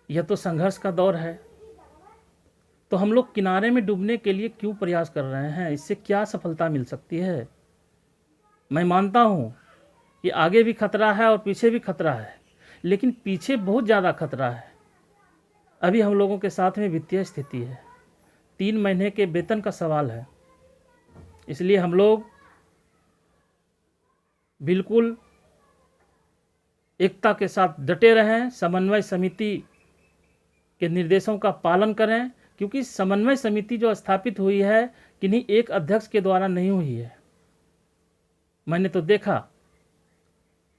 यह तो संघर्ष का दौर है। तो हम लोग किनारे में डूबने के लिए क्यों प्रयास कर रहे हैं? इससे क्या सफलता मिल सकती है? मैं मानता हूँ कि आगे भी खतरा है और पीछे भी खतरा है, लेकिन पीछे बहुत ज़्यादा खतरा है। अभी हम लोगों के साथ में वित्तीय स्थिति है, 3 महीने के वेतन का सवाल है। इसलिए हम लोग बिल्कुल एकता के साथ डटे रहें, समन्वय समिति के निर्देशों का पालन करें, क्योंकि समन्वय समिति जो स्थापित हुई है किन्हीं एक अध्यक्ष के द्वारा नहीं हुई है। मैंने तो देखा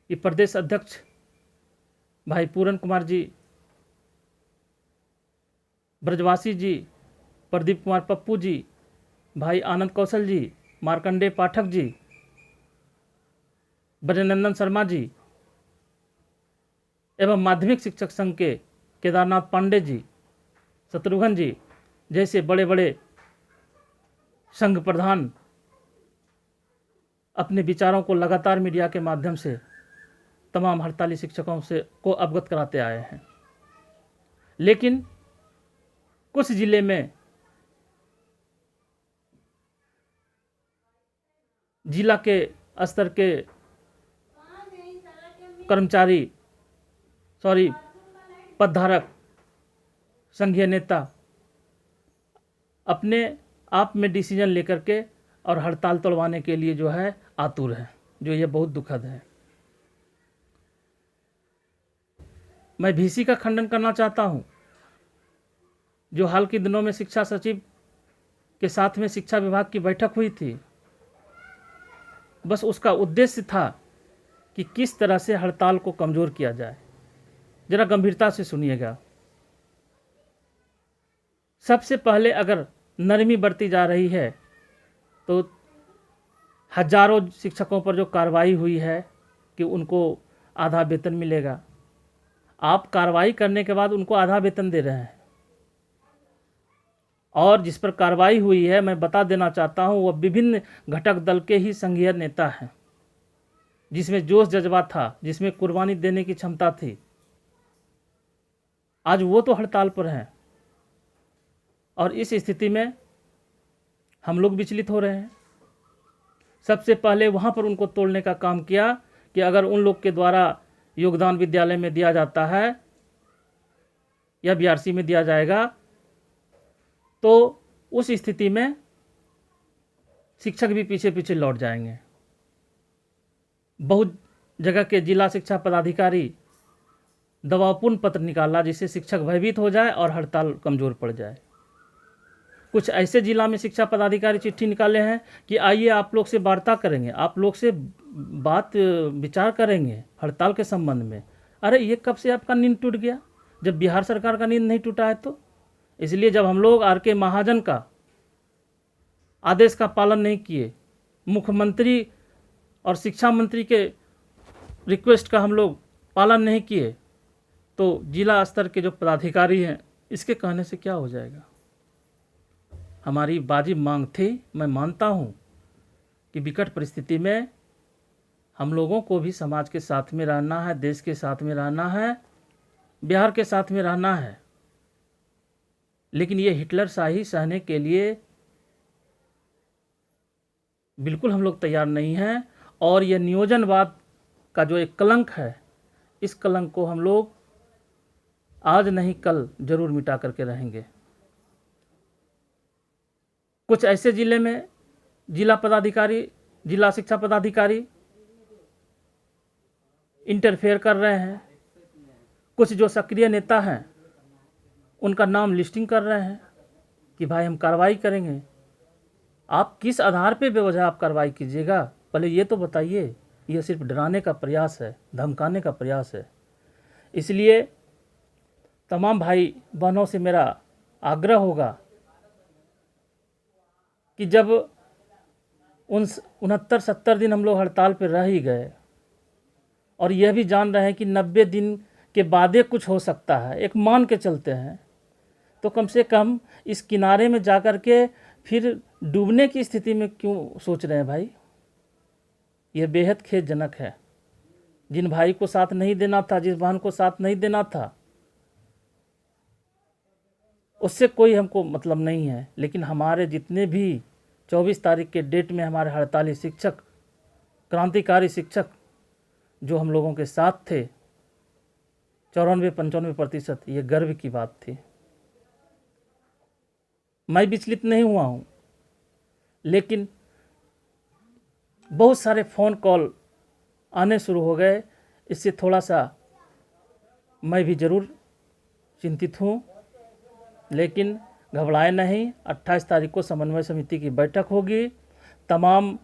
कि प्रदेश अध्यक्ष भाई पूरन कुमार जी, ब्रजवासी जी, प्रदीप कुमार पप्पू जी, भाई आनंद कौशल जी, मार्कंडेय पाठक जी, ब्रजनंदन शर्मा जी एवं माध्यमिक शिक्षक संघ के केदारनाथ पांडे जी, शत्रुघ्न जी जैसे बड़े बड़े संघ प्रधान अपने विचारों को लगातार मीडिया के माध्यम से तमाम हड़ताली शिक्षकों से को अवगत कराते आए हैं। लेकिन कुछ जिले में जिला के स्तर के कर्मचारी पदधारक संघीय नेता अपने आप में डिसीजन लेकर के और हड़ताल तोड़वाने के लिए जो है आतुर है, जो ये बहुत दुखद है। मैं VC का खंडन करना चाहता हूँ, जो हाल के दिनों में शिक्षा सचिव के साथ में शिक्षा विभाग की बैठक हुई थी। बस उसका उद्देश्य था कि किस तरह से हड़ताल को कमज़ोर किया जाए। जरा गंभीरता से सुनिएगा। सबसे पहले अगर नरमी बरती जा रही है तो हजारों शिक्षकों पर जो कार्रवाई हुई है कि उनको आधा वेतन मिलेगा, आप कार्रवाई करने के बाद उनको आधा वेतन दे रहे हैं। और जिस पर कार्रवाई हुई है, मैं बता देना चाहता हूं, वह विभिन्न घटक दल के ही संघीय नेता हैं, जिसमें जोश जज्बा था, जिसमें कुर्बानी देने की क्षमता थी। आज वो तो हड़ताल पर हैं और इस स्थिति में हम लोग विचलित हो रहे हैं। सबसे पहले वहाँ पर उनको तोड़ने का काम किया कि अगर उन लोग के द्वारा योगदान विद्यालय में दिया जाता है या BRC में दिया जाएगा तो उस स्थिति में शिक्षक भी पीछे पीछे लौट जाएंगे। बहुत जगह के जिला शिक्षा पदाधिकारी दबावपूर्ण पत्र निकाला जिससे शिक्षक भयभीत हो जाए और हड़ताल कमज़ोर पड़ जाए। कुछ ऐसे जिला में शिक्षा पदाधिकारी चिट्ठी निकाले हैं कि आइए आप लोग से वार्ता करेंगे, आप लोग से बात विचार करेंगे हड़ताल के संबंध में। अरे ये कब से आपका नींद टूट गया, जब बिहार सरकार का नींद नहीं टूटा है तो? इसलिए जब हम लोग RK महाजन का आदेश का पालन नहीं किए, मुख्यमंत्री और शिक्षा मंत्री के रिक्वेस्ट का हम लोग पालन नहीं किए, तो जिला स्तर के जो पदाधिकारी हैं इसके कहने से क्या हो जाएगा? हमारी वाजिब मांग थी। मैं मानता हूँ कि विकट परिस्थिति में हम लोगों को भी समाज के साथ में रहना है, देश के साथ में रहना है, बिहार के साथ में रहना है। लेकिन ये हिटलर शाही सहने के लिए बिल्कुल हम लोग तैयार नहीं हैं। और ये नियोजनवाद का जो एक कलंक है, इस कलंक को हम लोग आज नहीं कल जरूर मिटा करके रहेंगे। कुछ ऐसे जिले में जिला पदाधिकारी, जिला शिक्षा पदाधिकारी इंटरफेयर कर रहे हैं। कुछ जो सक्रिय नेता हैं उनका नाम लिस्टिंग कर रहे हैं कि भाई हम कार्रवाई करेंगे। आप किस आधार पे बेवजह आप कार्रवाई कीजिएगा, पहले ये तो बताइए। ये सिर्फ डराने का प्रयास है, धमकाने का प्रयास है। इसलिए तमाम भाई बहनों से मेरा आग्रह होगा कि जब 69-70 दिन हम लोग हड़ताल पर रह ही गए और यह भी जान रहे हैं कि 90 दिन के बाद कुछ हो सकता है, एक मान के चलते हैं, तो कम से कम इस किनारे में जाकर के फिर डूबने की स्थिति में क्यों सोच रहे हैं भाई? यह बेहद खेदजनक है। जिन भाई को साथ नहीं देना था, जिस बहन को साथ नहीं देना था, उससे कोई हमको मतलब नहीं है, लेकिन हमारे जितने भी 24 तारीख के डेट में हमारे हड़ताली शिक्षक, क्रांतिकारी शिक्षक जो हम लोगों के साथ थे, 94-95%, ये गर्व की बात थी। मैं विचलित नहीं हुआ हूँ, लेकिन बहुत सारे फ़ोन कॉल आने शुरू हो गए। इससे थोड़ा सा मैं भी ज़रूर चिंतित हूँ, लेकिन घबराए नहीं। 28 तारीख को समन्वय समिति की बैठक होगी। तमाम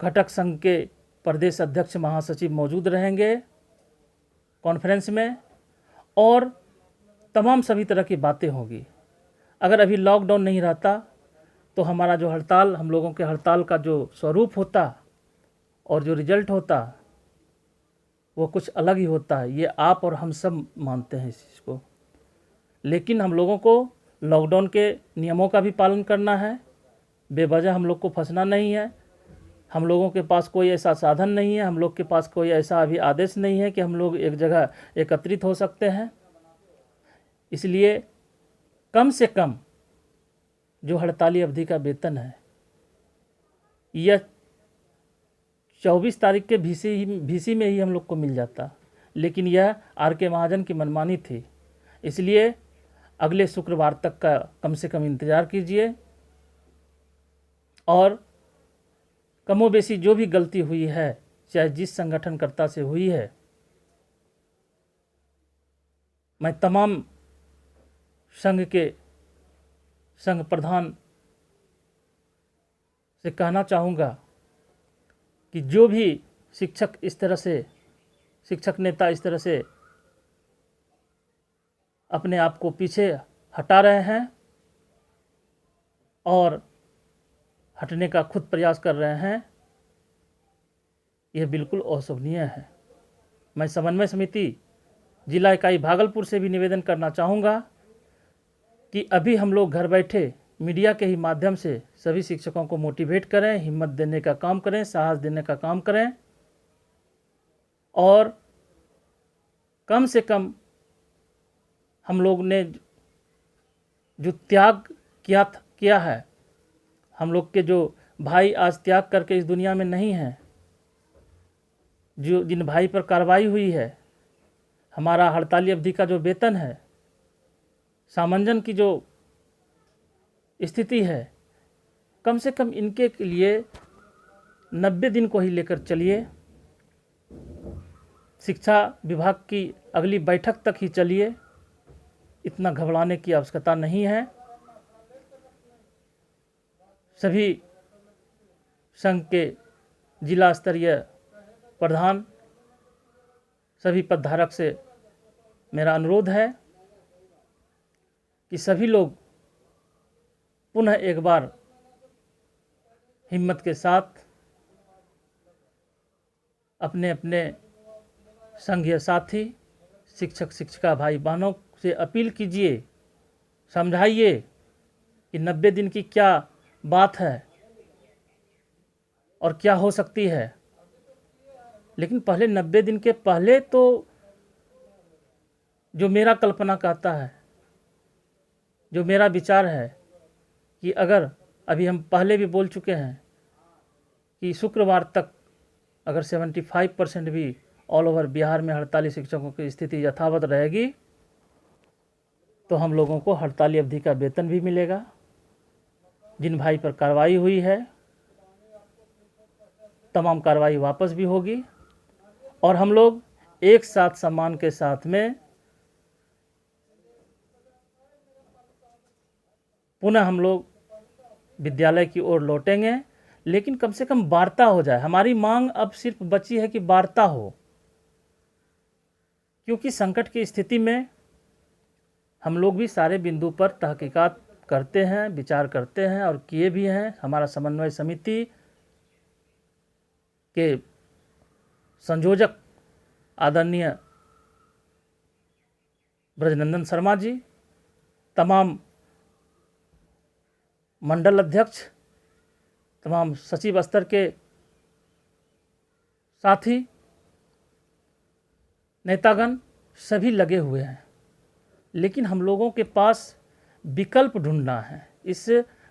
घटक संघ के प्रदेश अध्यक्ष, महासचिव मौजूद रहेंगे कॉन्फ्रेंस में, और तमाम सभी तरह की बातें होगी। अगर अभी लॉकडाउन नहीं रहता तो हमारा जो हड़ताल, हम लोगों के हड़ताल का जो स्वरूप होता और जो रिजल्ट होता वो कुछ अलग ही होता है। ये आप और हम सब मानते हैं इस चीज़ को। लेकिन हम लोगों को लॉकडाउन के नियमों का भी पालन करना है। बेवजह हम लोग को फंसना नहीं है। हम लोगों के पास कोई ऐसा साधन नहीं है, हम लोग के पास कोई ऐसा अभी आदेश नहीं है कि हम लोग एक जगह एकत्रित हो सकते हैं। इसलिए कम से कम जो हड़ताली अवधि का वेतन है, यह 24 तारीख के भीसी में ही हम लोग को मिल जाता, लेकिन यह आर.के. महाजन की मनमानी थी। इसलिए अगले शुक्रवार तक का कम से कम इंतज़ार कीजिए, और कमोबेशी जो भी गलती हुई है, चाहे जिस संगठनकर्ता से हुई है, मैं तमाम संघ के संघ प्रधान से कहना चाहूँगा कि जो भी शिक्षक इस तरह से, शिक्षक नेता इस तरह से अपने आप को पीछे हटा रहे हैं और हटने का खुद प्रयास कर रहे हैं, यह बिल्कुल अशोभनीय है। मैं समन्वय समिति जिला इकाई भागलपुर से भी निवेदन करना चाहूँगा कि अभी हम लोग घर बैठे मीडिया के ही माध्यम से सभी शिक्षकों को मोटिवेट करें, हिम्मत देने का काम करें, साहस देने का काम करें, और कम से कम हम लोग ने जो त्याग किया है, हम लोग के जो भाई आज त्याग करके इस दुनिया में नहीं हैं, जो जिन भाई पर कार्रवाई हुई है, हमारा हड़ताली अवधि का जो वेतन है, सामंजन की जो स्थिति है, कम से कम इनके लिए 90 दिन को ही लेकर चलिए। शिक्षा विभाग की अगली बैठक तक ही चलिए, इतना घबराने की आवश्यकता नहीं है। सभी संघ के जिला स्तरीय प्रधान, सभी पदधारक से मेरा अनुरोध है कि सभी लोग पुनः एक बार हिम्मत के साथ अपने अपने संघीय साथी, शिक्षक शिक्षिका भाई बहनों से अपील कीजिए, समझाइए कि 90 दिन की क्या बात है और क्या हो सकती है। लेकिन पहले 90 दिन के पहले तो जो मेरा कल्पना कहता है, जो मेरा विचार है कि अगर अभी हम पहले भी बोल चुके हैं कि शुक्रवार तक अगर 75% भी ऑल ओवर बिहार में हड़ताली शिक्षकों की स्थिति यथावत रहेगी तो हम लोगों को हड़ताली अवधि का वेतन भी मिलेगा। जिन भाई पर कार्रवाई हुई है, तमाम कार्रवाई वापस भी होगी, और हम लोग एक साथ सम्मान के साथ में पुनः हम लोग विद्यालय की ओर लौटेंगे। लेकिन कम से कम वार्ता हो जाए। हमारी मांग अब सिर्फ बची है कि वार्ता हो, क्योंकि संकट की स्थिति में हम लोग भी सारे बिंदु पर तहकीकात करते हैं, विचार करते हैं और किए भी हैं। हमारा समन्वय समिति के संयोजक आदरणीय ब्रजनंदन शर्मा जी, तमाम मंडल अध्यक्ष, तमाम सचिव स्तर के साथी, नेतागण सभी लगे हुए हैं। लेकिन हम लोगों के पास विकल्प ढूंढना है। इस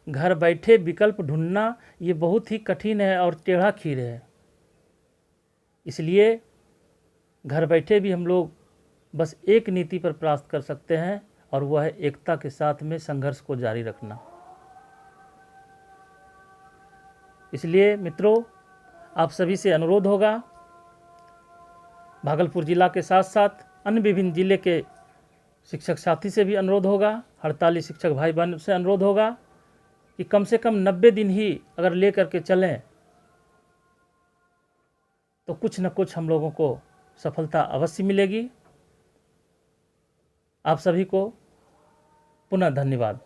घर बैठे विकल्प ढूंढना ये बहुत ही कठिन है और टेढ़ा खीर है। इसलिए घर बैठे भी हम लोग बस एक नीति पर प्राप्त कर सकते हैं, और वह है एकता के साथ में संघर्ष को जारी रखना। इसलिए मित्रों, आप सभी से अनुरोध होगा, भागलपुर जिला के साथ साथ अन्य विभिन्न जिले के शिक्षक साथी से भी अनुरोध होगा, हड़ताली शिक्षक भाई बहन से अनुरोध होगा कि कम से कम 90 दिन ही अगर ले करके चलें तो कुछ न कुछ हम लोगों को सफलता अवश्य मिलेगी। आप सभी को पुनः धन्यवाद।